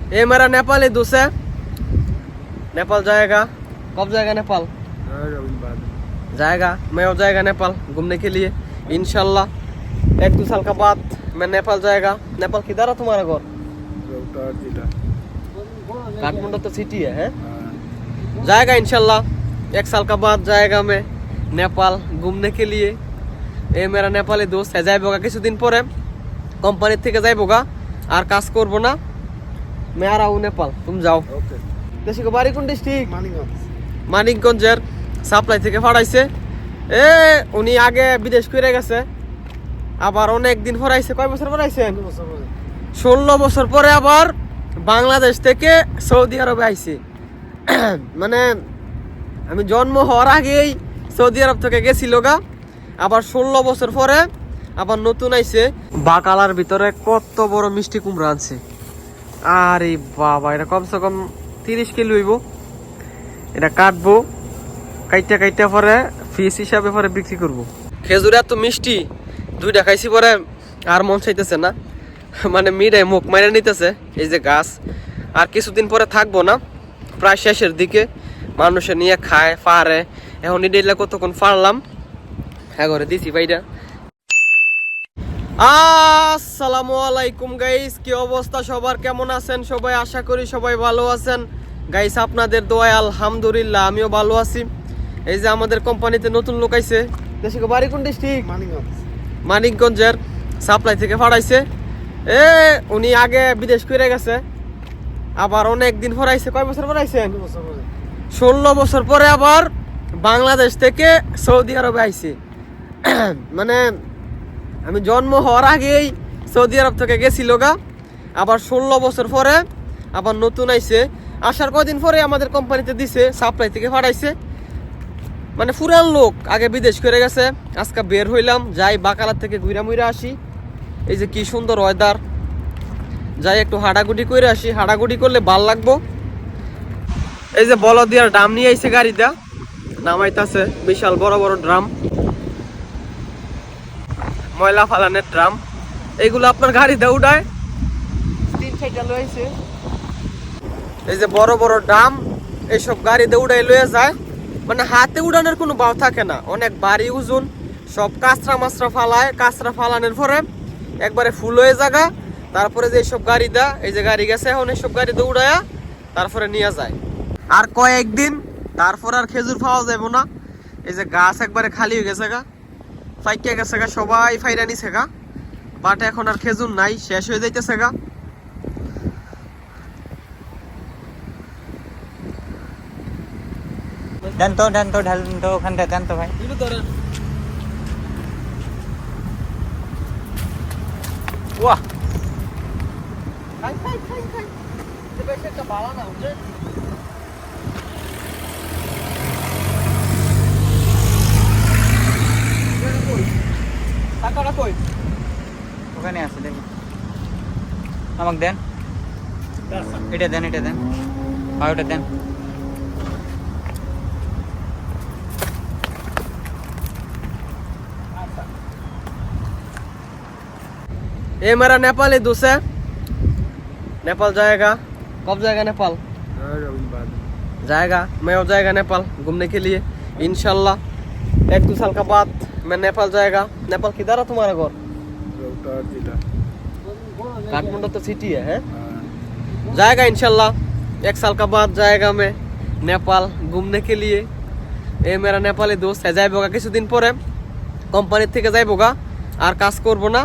ये मेरा नेपाली दोस्त है। नेपाल जाएगा। कब जाएगा नेपाल? जाएगा। मैं हो जाएगा नेपाल घूमने के लिए इंशाल्लाह। 1-2 साल का बाद मैं नेपाल जाएगा। नेपाल किधर है तुम्हारा घर? काठमांडू तो सिटी है? जाएगा इंशाल्लाह। 1 साल का बाद जाएगा मैं नेपाल घूमने के लिए। ये मेरा नेपाली दोस्त है। যাইবগা কিছুদিন পরে কোম্পানি থেকে যাইবগা আর কাজ করব না। मैं आ रहा हूँ नेपाल, तुम जाओ। দেশে বাড়ি কোন ডিস্ট্রিক্ট? মানিকগঞ্জের সাপ্লাই থেকে ফাড়াইছে। উনি আগে বিদেশ করে গেছে, আবার অনেক দিন পরে আইছে। কয় বছর পরে আইছেন? 16 বছর পরে আবার বাংলাদেশ থেকে সৌদি আরবে আইছে। মানে আমি জন্ম হওয়ার আগেই সৌদি আরব থেকে গেছিল গা, আবার 16 বছর পরে আবার নতুন আইছে। বাকালার ভিতরে কত বড় মিষ্টি কুমড়া আনছে। আরে বাবা, এটা কমসে কম 30 কিলো হইব। এটা কাটবো, কাইটা পরে ফিস হিসাবে পরে বিক্রি করব। খেজুর এত মিষ্টি, 2টা খাইছি পরে আর মন চাইতেছে না। মানে মিডাই মুখ মাইরা নিতেছে। এই যে গাছ আর কিছুদিন পরে থাকবো না, প্রায় শেষের দিকে। মানুষে নিয়ে খায় ফারে। এখন ইডেলা কতক্ষণ ফারলাম, হ্যাঁ ঘরে দিছি ভাইটা। আসসালামু আলাইকুম গাইস, কি অবস্থা সবার? কেমন আছেন সবাই? আশা করি সবাই ভালো আছেন গাইস। আপনাদের দোয়ায় আলহামদুলিল্লাহ আমিও ভালো আছি। এই যে আমাদের কোম্পানিতে নতুন লোক আইছে। দেশে বাড়ি কোন ডিস্ট্রিক্ট? মানিকগঞ্জের সাপ্লাই থেকে ফাড়াইছে। উনি আগে বিদেশ করে গেছে, আবার অনেক দিন পরে আইছে। কয় বছর পরে আইছেন? 16 বছর পরে আবার বাংলাদেশ থেকে সৌদি আরবে আইছে। মানে আমি জন্ম হওয়ার আগেই সৌদি আরব থেকে গেছিল গা, আবার 16 বছর পরে আবার নতুন আইছে। আসার কদিন পরে আমাদের কোম্পানিতে দিছে, সাপ্লাই থেকে ফাড়াইছে। মানে পুরান লোক, আগে বিদেশ করে গেছে। আজকে বের হইলাম, যাই বাকালার থেকে ঘুরা মুইরা আসি। এই যে কি সুন্দর ওয়েদার, যাই একটু হাঁটাগুটি করে আসি। হাঁটাগুটি করলে ভাল লাগবো। এই যে বলদিয়ার ড্রাম নিয়ে আইছে গাড়িটা, নামাইতাছে। বিশাল বড় বড় ড্রাম, ময়লা ফালানের ড্রাম। এইগুলো আপনার গাড়িতে উঠায় 3-4টা লইছে। এই যে বড় বড় ড্রাম, এইসব গাড়িতে উঠাই লয়ে যায়। মানে হাতে উড়ানোর কোনো ভাব থাকে না, অনেক ভারী ওজন। সব কাঁচরা মাছরা ফালায়। কাঁচরা ফালানোর পরে একবারে ফুল হয়ে জায়গা। তারপরে যে এইসব গাড়িটা, এই যে গাড়ি গেছে এখন, এইসব গাড়িতে উড়ায়া তারপরে নিয়ে যায়। আর কয়েকদিন তারপর আর খেজুর পাওয়া যাবে না। এই যে গাছ একবারে খালি হয়ে গেছে গা, ফাইকা গেছে গা, সবাই ফাইরা নিছে গা। বাট এখন আর খেজুর নাই, শেষ হয়ে যাইতেছে গা। দেন তো ঢালুন তো ওখানটা, দেন তো ভাই। ওয়াহ, খাই। বেশ একটা বাড়া না উঠে। টাকাটা কই? ওখানে আছে, দেখুন। আমাকে দেন, এটা দেন। আর ওটা দেন। ये मेरा नेपाली दोस्त है। नेपाल जाएगा। कब जाएगा नेपाल? जाएगा। मैं हो जाएगा नेपाल घूमने के लिए इंशाल्लाह। 1-2 साल का बाद मैं नेपाल जाएगा। नेपाल किधर है तुम्हारा घर? काठमांडू तो सिटी है? जाएगा इंशाल्लाह। 1 साल का बाद जाएगा मैं नेपाल घूमने के लिए। ये मेरा नेपाली दोस्त है। যাইবগা কিছুদিন পরে কোম্পানি থেকে যাইবগা আর কাজ করব না।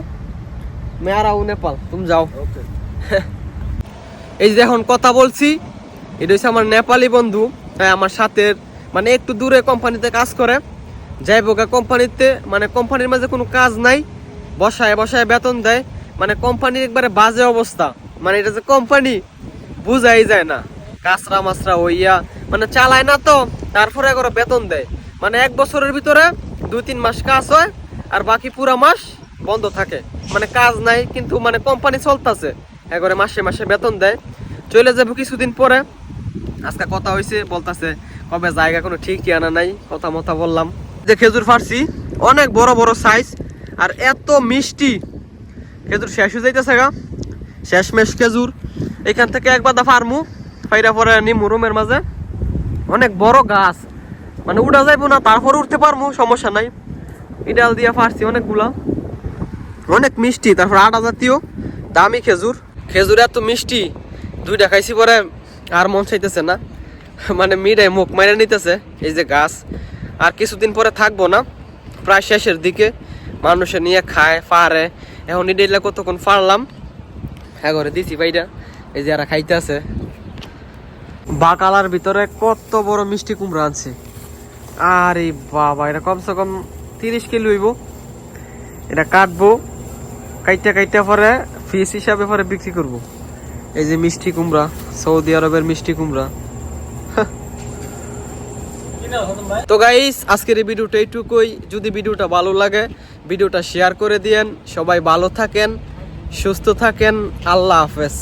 मैं आ रहा हूँ नेपाल, तुम जाओ। এই যে এখন কথা বলছি, এটা হচ্ছে আমার নেপালি বন্ধু। আমার সাথে মানে একটু দূরে কোম্পানিতে কাজ করে। যাইবগা কোম্পানিতে, মানে কোম্পানির মাঝে কোনো কাজ নাই, বসায় বেতন দেয়। মানে কোম্পানির একবারে বাজে অবস্থা। মানে এটা যে কোম্পানি বুঝাই যায় না। কাঁচরা মাছরা হইয়া মানে চালায় না তো, তারপরে করে বেতন দেয়। মানে 1 বছরের ভিতরে 2-3 মাস কাজ হয়, আর বাকি পুরা মাস বন্ধ থাকে। মানে কাজ নাই, কিন্তু মানে কোম্পানি চলতেছে। একবারে মাসে বেতন দেয়। চলে যাবো কিছুদিন পরে। আজকে কথা হয়েছে, বলতেছে কবে জায়গা কোনো ঠিক ঠিকানা নাই। কথা মতো বললাম। যে খেজুর ফাড়ছি, অনেক বড় বড় সাইজ, আর এত মিষ্টি। খেজুর শেষ হয়ে যাইতেছে গা, শেষমেশ খেজুর। এখান থেকে একবার দা ফার্মু ফাইরা পরে নিমু রুমের মাঝে। অনেক বড় গাছ, মানে উঠা যাইবো না, তারপর উঠতে পারবো, সমস্যা নাই। ইডাল দিয়া ফারছি অনেকগুলা, অনেক মিষ্টি। তারপর আটা জাতীয় দামি খেজুর, খেজুর এত মিষ্টি, দুইটা খাইছি পরে আর মন চাইতেছে না, মানে মিডাই মুখ মাইরা নিতেছে। এই যে গাছ আর কিছুদিন পরে থাকবো না, প্রায় শেষের দিকে মানুষে নিয়ে খায় ফারে। এখন ইডেলা কতক্ষণ ফারলাম, হ্যাঁ ঘরে দিছি ভাইটা, এই যে এরা খাইতে আছে। বাকালার ভিতরে কত বড় মিষ্টি কুমড়া আনছে, আরে বাবা, এটা কমসে কম 30 কিলো হইব। এটা কাটবো, কাইটা কাইটা পরে ফিস হিসাবে পরে বিক্রি করব। এই যে মিষ্টি কুমড়া, সৌদি আরবের মিষ্টি কুমড়া। তো গাইস, আজকের এই ভিডিওটা এইটুকুই। যদি ভিডিওটা ভালো লাগে ভিডিওটা শেয়ার করে দিয়েন। সবাই ভালো থাকেন, সুস্থ থাকেন, আল্লাহ হাফেজ।